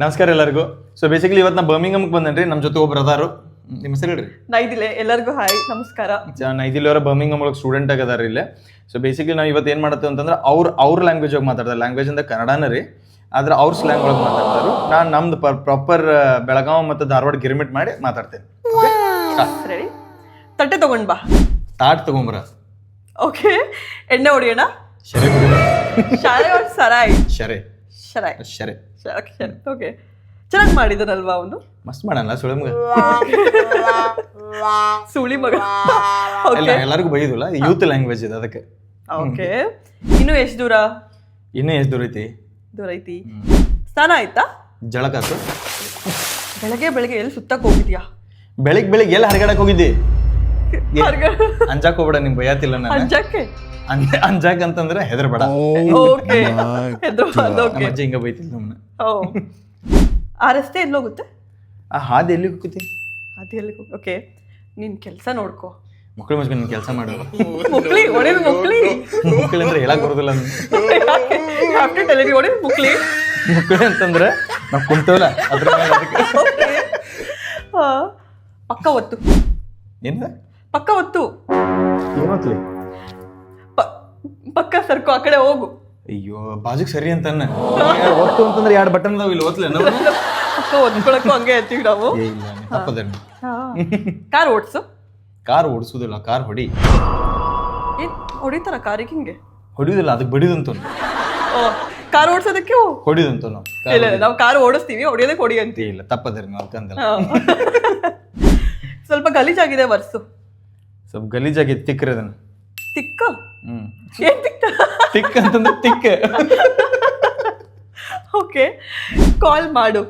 ನಮಸ್ಕಾರ ಎಲ್ಲರಿಗೂ. So basically ಇವತ್ತು ನಾ ಬರ್ಮಿಂಗಮ್ಗೆ ಬಂದೇನ್ರಿ. ನಮ್ಮ ಜೊತೆ ಒಬ್ರು ಅದಾರು. ನಿಮ್ಮ ಹೆಸರು ಹೇಳ್ರಿ. ನೈದಿಲೆ. ಎಲ್ಲರಿಗೂ ಹಾಯ್, ನಮಸ್ಕಾರ. ನೈದಿಲೆ ಅವರ ಬರ್ಮಿಂಗಮ್ ಒಳಗೆ ಸ್ಟೂಡೆಂಟ್ ಆಗದಾರ ಇಲ್ಲೇ. ಸೊ ಬೇಸಿಕಲಿ ನಾವು ಇವತ್ತು ಏನು ಮಾಡ್ತೇವೆ ಅಂತಂದ್ರೆ ಅವ್ರ ಲ್ಯಾಂಗ್ವೇಜ್ ಒಳಗೆ ಮಾತಾಡ್ತಾರೆ. ಲ್ಯಾಂಗ್ವೇಜ್ ಅಂತ ಕನ್ನಡನೇ ರೀ, ಆದ್ರೆ ಅವ್ರ ಸ್ಲ್ಯಾಂಗ್ ಒಳಗೆ ಮಾತಾಡ್ತಾರೆ. ನಾನು ನಮ್ದು ಪ್ರಾಪರ್ ಬೆಳಗಾವ್ ಮತ್ತು ಧಾರವಾಡ ಗಿರಿಮಿಟ್ ಮಾಡಿ ಮಾತಾಡ್ತೇನೆ. ರೆಡಿ? ತಟ್ಟೆ ತಗೊಂಡ್ ಬಾ. ತಾಟ್ ತಗೊಂಬ್ರ. ಓಕೆ. ಎಣ್ಣೆ ಹೊಡಿಯೋಣ. ಶರೆ ಶಾಲೆ ಸರಾಯ್. ಶರೆ ಶರಾಯ್. ಶರೆ ಓಕೆ. ಚೆನ್ನಾಗಿ ಮಾಡಿದನಲ್ವಾ ಅವನು? ಮಸ್ತ್ ಮಾಡಲ್ಲ ಸುಳಿ ಮಗ. ಸುಳಿ ಮಗ. ಇಲ್ಲ, ಎಲ್ಲರಿಗೂ ಬೈದಿಲ್ಲ. ಯೂತ್ ಲ್ಯಾಂಗ್ವೇಜ್ ಇದೆ ಅದಕ್ಕೆ. ಓಕೆ. ಇನ್ನು ಎಷ್ಟು ದೂರ? ಇನ್ನೂ ಎಷ್ಟು ದೂರ ಐತಿ? ದೂರ ಐತಿ. ಸ್ನಾನ ಆಯ್ತಾ? ಜಳಕಾತು. ಬೆಳಗ್ಗೆ ಎಲ್ಲಿ ಸುತ್ತಕ್ಕೆ ಹೋಗಿದ್ಯಾ? ಬೆಳಿಗ್ಗೆ ಎಲ್ಲಿ ಹರಗಡಕ್ ಹೋಗಿದ್ದಿ? ಅಂಜಾಕ್ ಹೋಗ್ಬೇಡ, ನಿಮ್ ಭಯತಿಲ್ಲ ನಾನು. ಅಂಜಕ್ಕೆ ಅಂಜಾಕ್ ಅಂತಂದ್ರೆ ಹೆದರ್ಬೇಡ. ಓಕೆ. ನಮ್ಮ ಅಜ್ಜಿ ಹಿಂಗ ಬೈತಿಲ್ಲ ನಮ್ಮನ್ನ. ಆ ರಸ್ತೆ ಎಲ್ಲಿ ಹೋಗುತ್ತೆ? ಆ ಹಾದಿ ಎಲ್ಲಿ ಹೋಗ್ತಿ? ಅದು ಎಲ್ಲಿ? ಓಕೆ. ನಿನ್ ಕೆಲಸ ನೋಡ್ಕೋ. ಮಕ್ಕಳು ಮಸ್ಕೊಂಡು ನಿನ್ ಕೆಲಸ ಮಾಡು. ಮುಕ್ಳಿ ಹೊಡೆದು ಮುಕ್ಳಿ. ಮಕ್ಕಳು ಅಂದ್ರೆ ಹೇಳಕ್ ಬರೋದಿಲ್ಲ. ಹೊಡೆದು ಮುಕ್ಳಿ. ಮಕ್ಕಳು ಅಂತಂದ್ರೆ ನಾವ್ ಕುಂತವಲ್ಲ ಅದ್ರ ಮೇಲೆ ಅದಕ್ಕೆ. ಪಕ್ಕ ಒತ್ತು. ಏನ ಪಕ್ಕ ಒತ್ತು? ಏನತ್ಲಿ? ಪಕ್ಕ ಸರ್ಕು, ಆ ಕಡೆ ಹೋಗು. ಅಯ್ಯೋ, ಬಾಜುಕ್ ಸರಿ ಅಂತಾನ. ಒತ್ತು ಅಂತಂದ್ರೆ 2 ಬಟನ್ ಅದಾವ, ಇಲ್ಲಿ ಒತ್ತಲೆ ನಾವು. ಪಕ್ಕ ಒತ್ಕೊಳಕ್ಕೂ ಹಂಗೆ ಎತ್ತೀವಿ ನಾವು. ತಪ್ಪದೇನು. ಕಾರ್ ಓಡಿಸು. ಕಾರ್ ಓಡಿಸುದಿಲ್ಲ, ಕಾರ್ ಹೊಡಿ. ಏನ್ ಹೊಡಿತಾರ ಕಾರಿಗೆ? ಹಿಂಗೆ ಹೊಡಿಯುದಿಲ್ಲ, ಅದಕ್ಕೆ ಬಡಿದಂತ. ಕಾರ್ ಓಡಿಸೋದಕ್ಕೆ ಹೊಡಿದಂತ ನಾವು. ಇಲ್ಲ, ನಾವು ಕಾರ್ ಓಡಿಸ್ತೀವಿ, ಹೊಡಿಯೋದಕ್ಕೆ ಹೊಡಿ ಅಂತ. ಇಲ್ಲ, ತಪ್ಪದೇರಿ ನಾವು ಅಂತಂದಿಲ್ಲ. ಸ್ವಲ್ಪ ಗಲೀಜಾಗಿದೆ ವರ್ಸು. ಸ್ವಲ್ಪ ಗಲೀಜಾಗಿ ತಿಕ್ಕ್ರಿ ಅದನ್ನ. ತಿಕ್ಕ? ಏನ್ ತಿಕ್ಕ? ತಿಕ್ ಅಂತಂದ್ರೆ ತಿಕ್ಕ. ಓಕೆ. ಕಾಲ್ ಮಾಡು.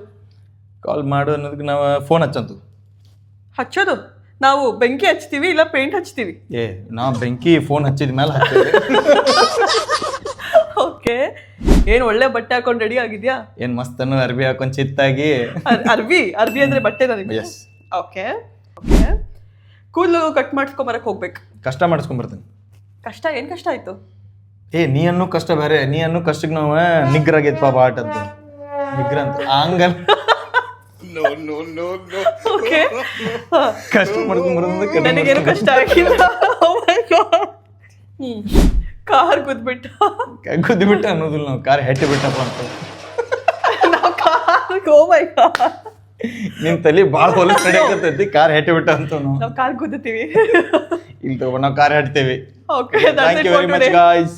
ಕಾಲ್ ಮಾಡು ಅನ್ನೋದಕ್ಕೆ ನಾವು ಫೋನ್ ಹಚ್ಚಂತು. ಹಚ್ಚೋದು ನಾವು ಬೆಂಕಿ ಹಚ್ತೀವಿ, ಇಲ್ಲ ಪೇಂಟ್ ಹಚ್ತೀವಿ. ನಾವು ಬೆಂಕಿ ಫೋನ್ ಹಚ್ಚಿದ ಮೇಲೆ ಹಚ್ತೀವಿ. ಓಕೆ. ಏನ್ ಒಳ್ಳೆ ಬಟ್ಟೆ ಹಾಕೊಂಡು ರೆಡಿ ಆಗಿದ್ಯಾ? ಏನ್ ಮಸ್ತ್ ಅನ್ನೋ ಅರ್ಬಿ ಹಾಕೊಂಡ್ ಚಿತ್ತಾಗಿ. ಅರ್ಬಿ ಅಂದ್ರೆ ಬಟ್ಟೆ ನನಗೆ. ಎಸ್. ಓಕೆ. ಓಕೆ. ಕೂದಲು ಕಟ್ ಮಾಡಿಸ್ಕೊಂಬರಕ್ ಹೋಗ್ಬೇಕು. ಕಷ್ಟ ಮಾಡಿಸ್ಕೊಂಬರ್ತೀನಿ. ಕಷ್ಟ? ಏನ್ ಕಷ್ಟ ಆಯ್ತು? ನೀ ಅನ್ನೋ ಕಷ್ಟ ಬೇರೆ. ನೀ ಅನ್ನೋ ಕಷ್ಟಕ್ಕೆ ನಾವು ನಿಗ್ರಾಗೈತ್ಪ ಬಾಟ್ ಅಂತ. ನಿಗ್ರ ಅಂತ ಹಂಗಲ್ಲ. ಓಕೆ. ಕಷ್ಟ ಮಾಡ್ಕೊಂಬರೋದು ನನಗೇನು ಕಷ್ಟ ಆಗಿಲ್ಲ. ಕಾರ್ ಗುದ್ಬಿಟ್ಟ ಅನ್ನೋದಿಲ್ಲ ನಾವು. ಕಾರ್ ಹೆಟ್ಟಿ ಬಿಟ್ಟಪ್ಪ ಅಂತ ನಾವು ಕಾರ್. ಓ ಮೈ ಗಾಡ್, ನಿಮ್ ತಲೆ ಭಾಳ ಹೊಲಸ್ ನಡೆಯಕತ್ತೈತಿ. ಕಾರ್ ಹೆಟ್ಟಿ ಬಿಟ್ಟ ಅಂತ ನಾವು ಕಾರ್ ಗುದ್ದುತ್ತೀವಿ. ಇಲ್ಲಿ ತಗೋ, ನಾವು ಕಾರ್ ಹೆಟ್ತೇವಿ. Okay. Thank you very much guys.